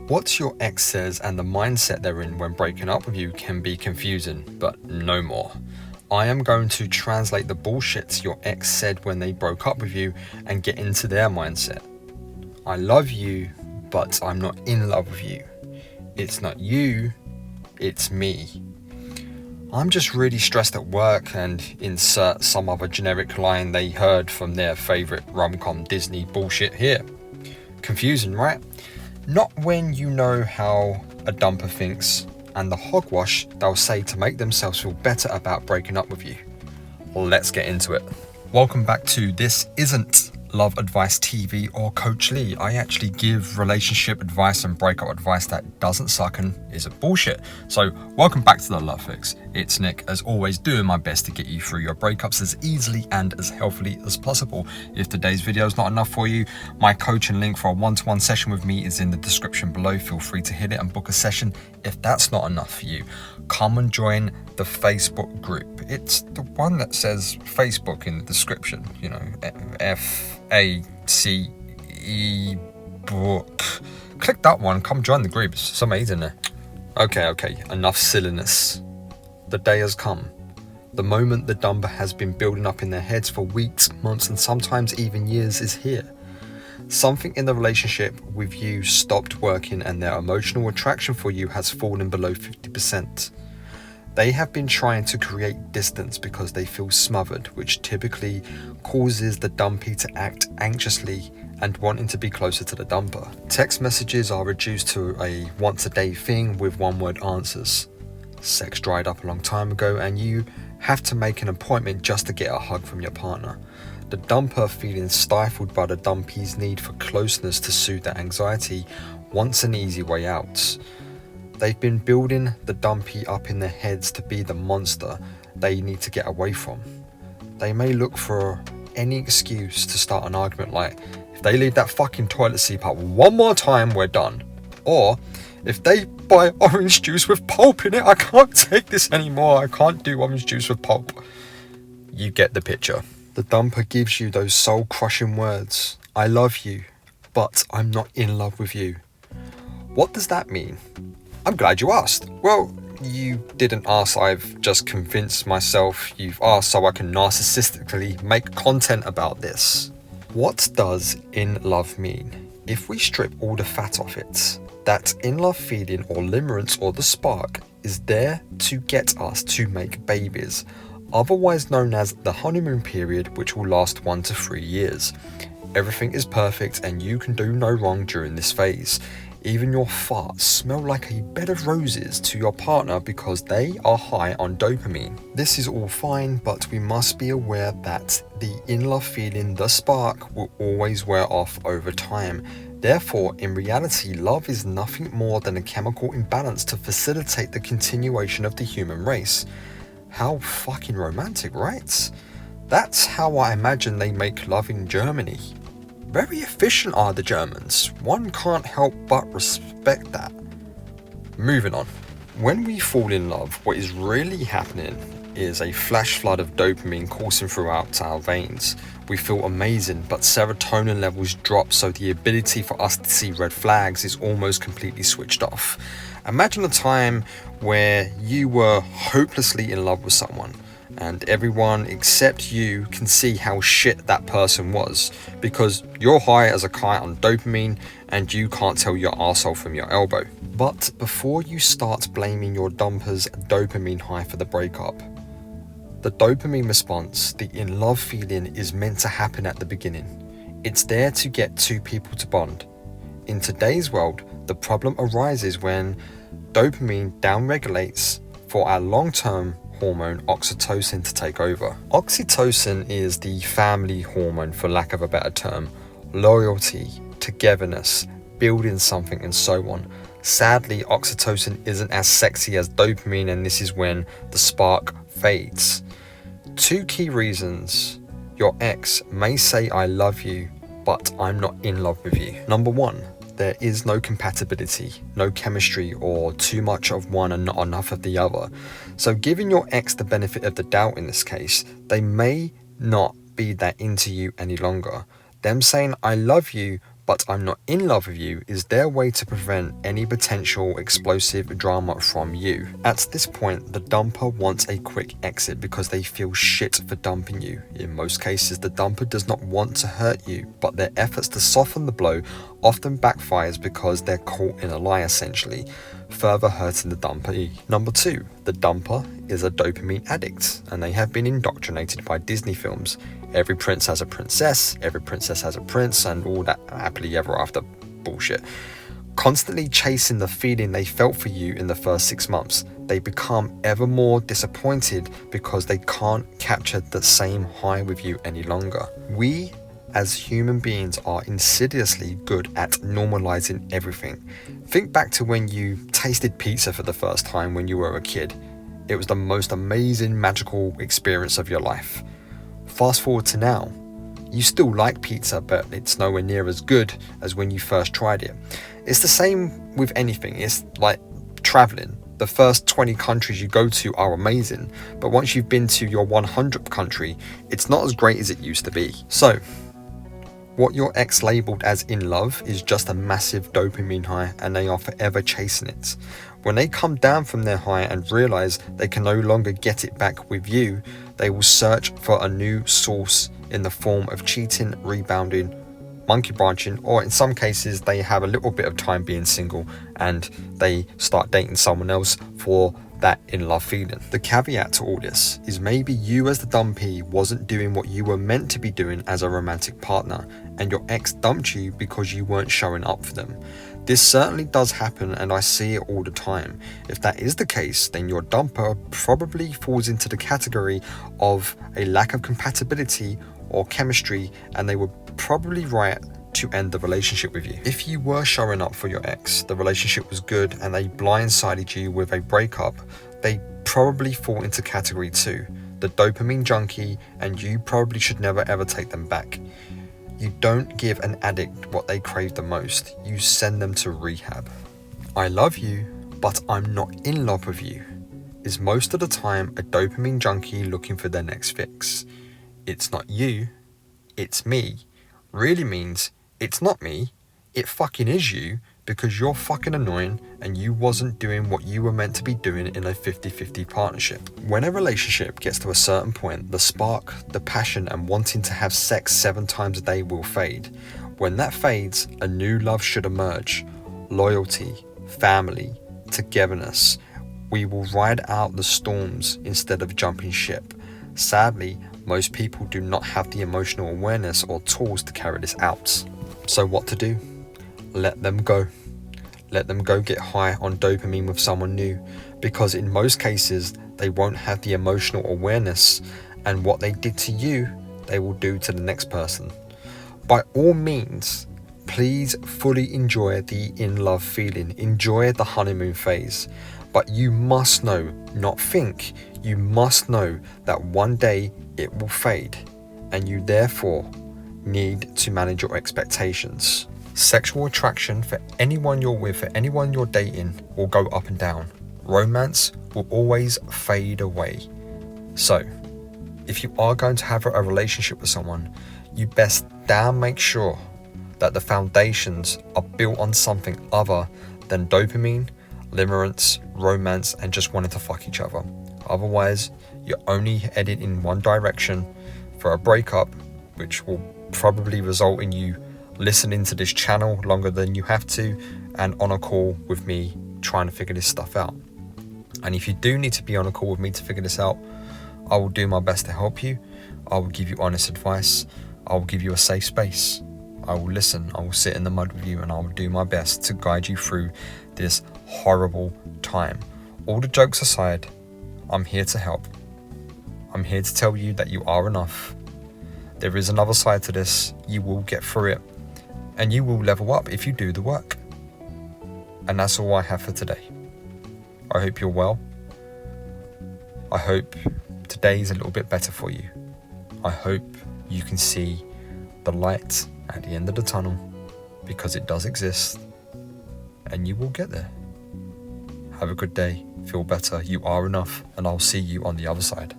What your ex says and the mindset they're in when breaking up with you can be confusing, but no more. I am going to translate the bullshit your ex said when they broke up with you and get into their mindset. I love you, but I'm not in love with you. It's not you, it's me. I'm just really stressed at work, and insert some other generic line they heard from their favourite rom-com Disney bullshit here. Confusing, right? Not when you know how a dumper thinks and the hogwash they'll say to make themselves feel better about breaking up with you. Let's get into it. Welcome back to This Isn't Love Advice TV or Coach Lee. I actually give relationship advice and breakup advice that doesn't suck and isn't bullshit. So welcome back to the Love Fix. It's Nick, as always, doing my best to get you through your breakups as easily and as healthily as possible. If today's video is not enough for you, my coaching link for a one-to-one session with me is in the description below. Feel free to hit it and book a session. If that's not enough for you, come and join the Facebook group. It's the one that says Facebook in the description, you know, FACE book. Click that one, come join the group. It's amazing there. Okay, enough silliness. The day has come. The moment the dumper has been building up in their heads for weeks, months, and sometimes even years is here. Something in the relationship with you stopped working and their emotional attraction for you has fallen below 50%. They have been trying to create distance because they feel smothered, which typically causes the dumpee to act anxiously and wanting to be closer to the dumper. Text messages are reduced to a once-a-day thing with one-word answers. Sex dried up a long time ago and you have to make an appointment just to get a hug from your partner. The dumper, feeling stifled by the dumpee's need for closeness to soothe their anxiety, wants an easy way out. They've been building the dumpee up in their heads to be the monster they need to get away from. They may look for any excuse to start an argument, like, if they leave that fucking toilet seat up one more time, we're done. Or, if they buy orange juice with pulp in it, I can't take this anymore, I can't do orange juice with pulp. You get the picture. The dumper gives you those soul-crushing words, I love you, but I'm not in love with you. What does that mean? I'm glad you asked. Well, you didn't ask, I've just convinced myself you've asked so I can narcissistically make content about this. What does in love mean? If we strip all the fat off it, that in love feeling or limerence or the spark is there to get us to make babies, otherwise known as the honeymoon period, which will last 1 to 3 years. Everything is perfect and you can do no wrong during this phase. Even your farts smell like a bed of roses to your partner because they are high on dopamine. This is all fine, but we must be aware that the in-love feeling, the spark, will always wear off over time. Therefore, in reality, love is nothing more than a chemical imbalance to facilitate the continuation of the human race. How fucking romantic, right? That's how I imagine they make love in Germany. Very efficient are the Germans. One can't help but respect that. Moving on. When we fall in love, what is really happening is a flash flood of dopamine coursing throughout our veins. We feel amazing, but serotonin levels drop, so the ability for us to see red flags is almost completely switched off. Imagine a time where you were hopelessly in love with someone, and everyone except you can see how shit that person was, because you're high as a kite on dopamine and you can't tell your arsehole from your elbow. But before you start blaming your dumper's dopamine high for the breakup, the dopamine response, the in love feeling, is meant to happen at the beginning. It's there to get two people to bond. In today's world, the problem arises when dopamine downregulates for our long-term hormone oxytocin to take over. Oxytocin is the family hormone, for lack of a better term. Loyalty, togetherness, building something, and so on. Sadly, oxytocin isn't as sexy as dopamine, and this is when the spark fades. 2 key reasons your ex may say I love you, but I'm not in love with you. Number 1, there is no compatibility, no chemistry, or too much of one and not enough of the other. So giving your ex the benefit of the doubt in this case, they may not be that into you any longer. Them saying I love you but I'm not in love with you is their way to prevent any potential explosive drama from you. At this point, the dumper wants a quick exit because they feel shit for dumping you. In most cases, the dumper does not want to hurt you, but their efforts to soften the blow often backfires because they're caught in a lie essentially, further hurting the dumpee. Number 2, the dumper is a dopamine addict, and they have been indoctrinated by Disney films. Every prince has a princess, every princess has a prince, and all that happily ever after bullshit. Constantly chasing the feeling they felt for you in the first 6 months, they become ever more disappointed because they can't capture the same high with you any longer. We as human beings are insidiously good at normalizing everything. Think back to when you tasted pizza for the first time when you were a kid. It was the most amazing, magical experience of your life. Fast forward to now, you still like pizza, but it's nowhere near as good as when you first tried it. It's the same with anything. It's like traveling. The first 20 countries you go to are amazing, but once you've been to your 100th country, it's not as great as it used to be. So, what your ex labeled as in love is just a massive dopamine high, and they are forever chasing it. When they come down from their high and realize they can no longer get it back with you, they will search for a new source in the form of cheating, rebounding, monkey branching, or in some cases they have a little bit of time being single and they start dating someone else for that in love feeling. The caveat to all this is maybe you as the dumpee wasn't doing what you were meant to be doing as a romantic partner, and your ex dumped you because you weren't showing up for them. This certainly does happen, and I see it all the time. If that is the case, then your dumper probably falls into the category of a lack of compatibility or chemistry, and they were probably right to end the relationship with you. If you were showing up for your ex, the relationship was good, and they blindsided you with a breakup, they probably fall into category 2, the dopamine junkie, and you probably should never ever take them back. You don't give an addict what they crave the most, you send them to rehab. I love you, but I'm not in love with you is most of the time a dopamine junkie looking for their next fix. It's not you, it's me really means it's not me, it fucking is you, because you're fucking annoying and you wasn't doing what you were meant to be doing in a 50-50 partnership. When a relationship gets to a certain point, the spark, the passion and wanting to have sex 7 times a day will fade. When that fades, a new love should emerge. Loyalty, family, togetherness. We will ride out the storms instead of jumping ship. Sadly, most people do not have the emotional awareness or tools to carry this out. So what to do? Let them go. Let them go get high on dopamine with someone new, because in most cases they won't have the emotional awareness, and what they did to you, they will do to the next person. By all means, please fully enjoy the in love feeling, enjoy the honeymoon phase, but you must know, not think, you must know that one day it will fade, and you therefore need to manage your expectations. Sexual attraction for anyone you're with, for anyone you're dating, will go up and down. Romance will always fade away. So, if you are going to have a relationship with someone, you best damn make sure that the foundations are built on something other than dopamine, limerence, romance, and just wanting to fuck each other. Otherwise, you're only headed in one direction for a breakup, which will probably result in you listening to this channel longer than you have to and on a call with me trying to figure this stuff out. And if you do need to be on a call with me to figure this out, I will do my best to help you. I will give you honest advice. I will give you a safe space. I will listen. I will sit in the mud with you, and I will do my best to guide you through this horrible time. All the jokes aside, I'm here to help. I'm here to tell you that you are enough. There is another side to this. You will get through it, and you will level up if you do the work. And that's all I have for today. I hope you're well. I hope today is a little bit better for you. I hope you can see the light at the end of the tunnel, because it does exist, and you will get there. Have a good day, feel better, you are enough, and I'll see you on the other side.